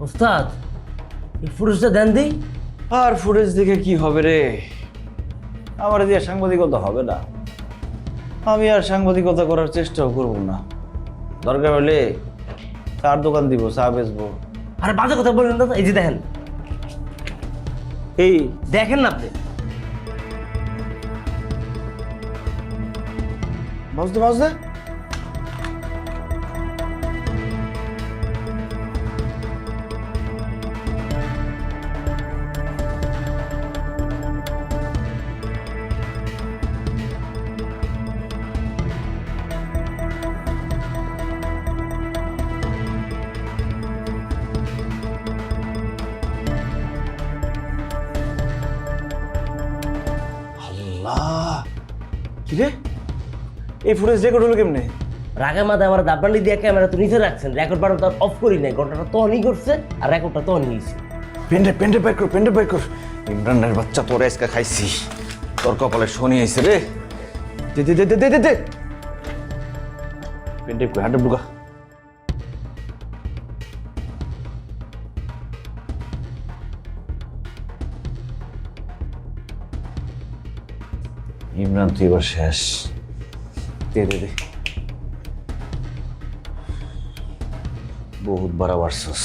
ওস্তাদ এই ফুটেজটা দেন দিই। আর ফুটেজ দেখে কি হবে রে? আমার দিয়ে সাংবাদিকতা হবে না, আমি আর সাংবাদিকতা করার চেষ্টাও করব না। দরকার হলে চার দোকান দিব, চা বেচবো। আরে বাজে কথা বললেন না তো, এই যে দেখেন, এই দেখেন না আপনি। বুঝতে পারছে? কিরে, এই ফুটেজ রেকর্ড হলো কেমনে? রাগের মাথায় আমার দাবরানি দিয়ে ক্যামেরা তো নিচে রাখছেন, রেকর্ড বাটন তো অফ করি নাই, ঘন্টাটা তখনই করছে আর রেকর্ডটা তখন নিয়েছি। পেন্ডে বাইর কর। ইমরানের বাচ্চা, তোর আজকে খাইছি, তোর কপালে শনি আইছে রে। দে দে দে দে দে দে পেন্ডে কই হাঁটে বুকা। ইমরান তুই এবার শেষ। দে দে দে, বহুত বড় বাড়ছস।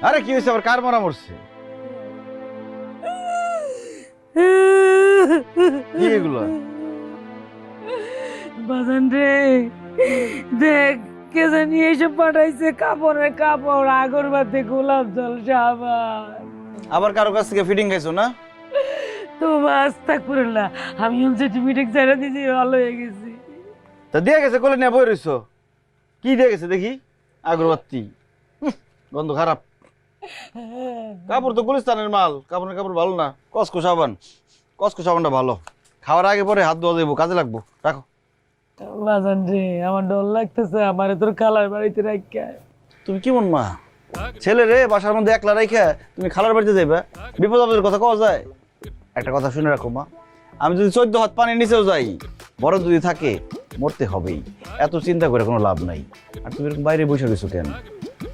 আরে কি হয়েছে, আবার কার মারা মরছে? কি এগুলো? বাজান রে, দেখ কে জানি এইসব পাঠাইছে, কাপড়ের কাপড়, আগরবাতি, গোলাপ জল, সাবান। আবার কারো কাছ থেকে ফিটিং খাইছো না? তো বাস থাক না, আমি হচ্ছে মিটিং ছেড়ে দিয়েছি, ভালো হয়ে গেছি। তা দিয়ে গেছে, কোলে নিয়ে বই রইছো। কি দিয়ে গেছে দেখি? আগরবাতি, গন্ধ খারাপ। কাপড় তো গুলিস্তানের মাল, কাপড় ভালো না। কসকো সাবানটা ভালো। খাওয়ার আগে পরে হাত ধোয়া দেবো, কাজে লাগবো। রাখো। বাজান রে, আমার ডর লাগতেছে, আমারে তোর খালার বাড়িতে রাখা। তুমি কেমন মা? ছেলে রে বাসার মধ্যে একলা রাইখা তুমি খালার বাড়িতে যাইবা? বিপদ আপদের কথা কওয়া যায়? একটা কথা শুনে রাখো মা, আমি যদি 14 হাত পানির নিচেও যাই, বড় যদি থাকে, মরতে হবেই। এত চিন্তা করে কোনো লাভ নাই। আর তুমি এরকম বাইরে বসে রয়েছো কেন?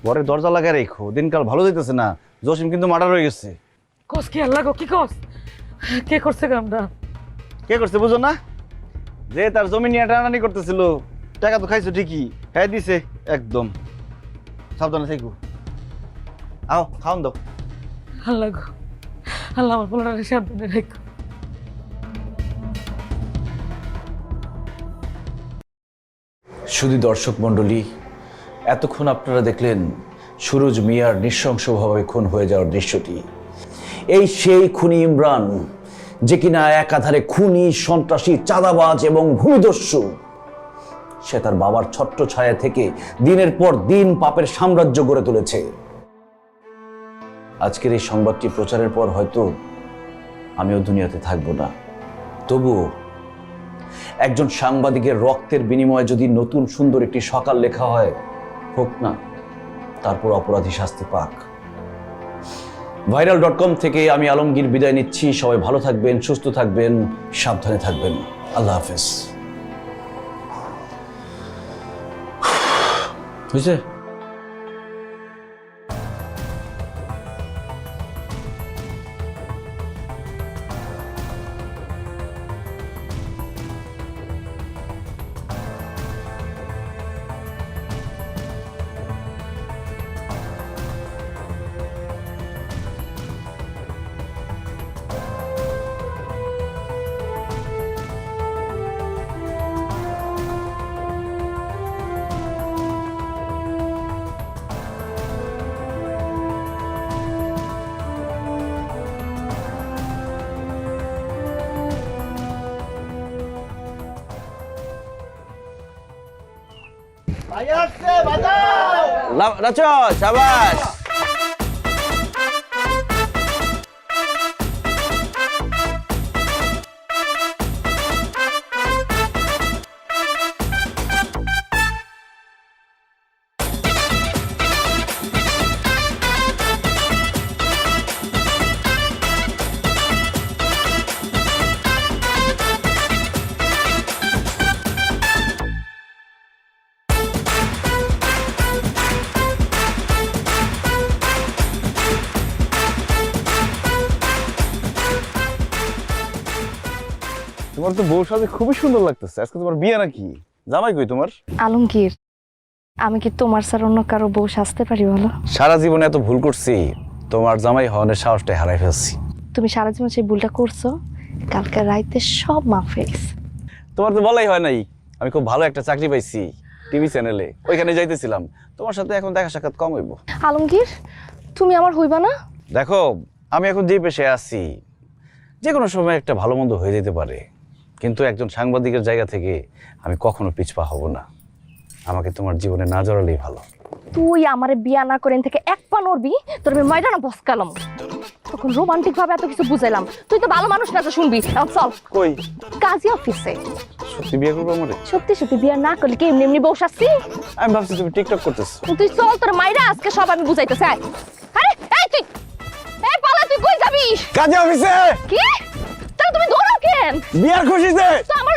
ঘরে দরজা লাগায় রেখো, দিনকাল ভালো যাইতেছে না। জসিম কিন্তু মার্ডার হয়ে গেছে। কস কি আল্লাহ গো, কি কস? কে করছে কামটা? কে করছে বুঝো না? যে তার জমি নিয়ে টানাটানি করতেছিল, টাকা তো খাইছো ঠিকই, খাই দিছে একদম। সাবধানে থাকো। আও খাওন দাও। আল্লাহ গো, আল্লাহ আমার পোলাটাকে সাবধানে রেখো। শুধু দর্শক মণ্ডলী, এতক্ষণ আপনারা দেখলেন সুরজ মিয়ার নৃশংসভাবে খুন হয়ে যাওয়ার দৃশ্যটি। এই সেই খুনি ইমরান, যে কিনা একাধারে খুনি, সন্ত্রাসী, চাঁদাবাজ এবং ভূমিদস্যু। সে তার বাবার ছত্র ছায়া থেকে দিনের পর দিন পাপের সাম্রাজ্য গড়ে তুলেছে। আজকের এই সংবাদটি প্রচারের পর হয়তো আমিও দুনিয়াতে থাকবো না, তবুও একজন সাংবাদিকের রক্তের বিনিময়ে যদি নতুন সুন্দর একটি সকাল লেখা হয়, হোক না, তারপর অপরাধী শাস্তি পাক। ভাইরাল.com থেকে আমি আলমগীর বিদায় নিচ্ছি। সবাই ভালো থাকবেন, সুস্থ থাকবেন, সাবধানে থাকবেন। আল্লাহ হাফেজ। বুঝছে? নাচো, শাবাশ। তোমার তো বউ সাথে খুবই সুন্দর লাগতেছে। আজকে তোমার বিয়ে নাকি? জামাই কই তোমার? আলমগীর, আমি কি তোমার স্যার অন্য কারো বউ সাজতে পারি বলো? সারা জীবনে এত ভুল করছি, তোমার জামাই হওয়ার সাহসটাই হারাই ফেলছি। তুমি সারা জীবন সেই ভুলটা করছো, কালকে রাইতে সব মাফ হয়ে গেছে। তোমার তো বলাই হয় নাই, আমি খুব ভালো একটা চাকরি পাইছি টিভি চ্যানেলে, ওইখানে যাইতেছিলাম। তোমার সাথে এখন দেখা সাক্ষাৎ কম হইব। আলমগীর, তুমি আমার হইবা না? দেখো, আমি এখন যে পেশায় আছি, যে কোনো সময় একটা ভালো মন্দ হয়ে যেতে পারে, কিন্তু একজন সাংবাদিকের জায়গা থেকে আমি কখনো পিছপা হব না। আমাকে তোমার জীবনে না জড়ালেই ভালো। তুই আমারে বিয়া না করে থেকে এক পা নড়বি, তোর আমি ময়দানে বসকালাম। তখন রোমান্টিক ভাবে এত কিছু বুঝাইলাম, তুই তো ভালো মানুষ না, তো শুনবি। এখন চল কই? কাজী অফিসে। সত্যি বিয়ে করবো আমারে? সত্যি সত্যি বিয়া না করলে কি এমনি এমনি বউ সাজছি? আমি ভাবছি তুমি টিকটক করতেছো। তুই চল, তোর মাইরা আজকে সব আমি বুঝাইতেছি। আরে এই তুই, এই পালা, তুই কই যাবি? কাজে অফিসে। কি? তাহলে তুমি দৌড়াও কেন? বিয়ার খুশিতে। তো আমার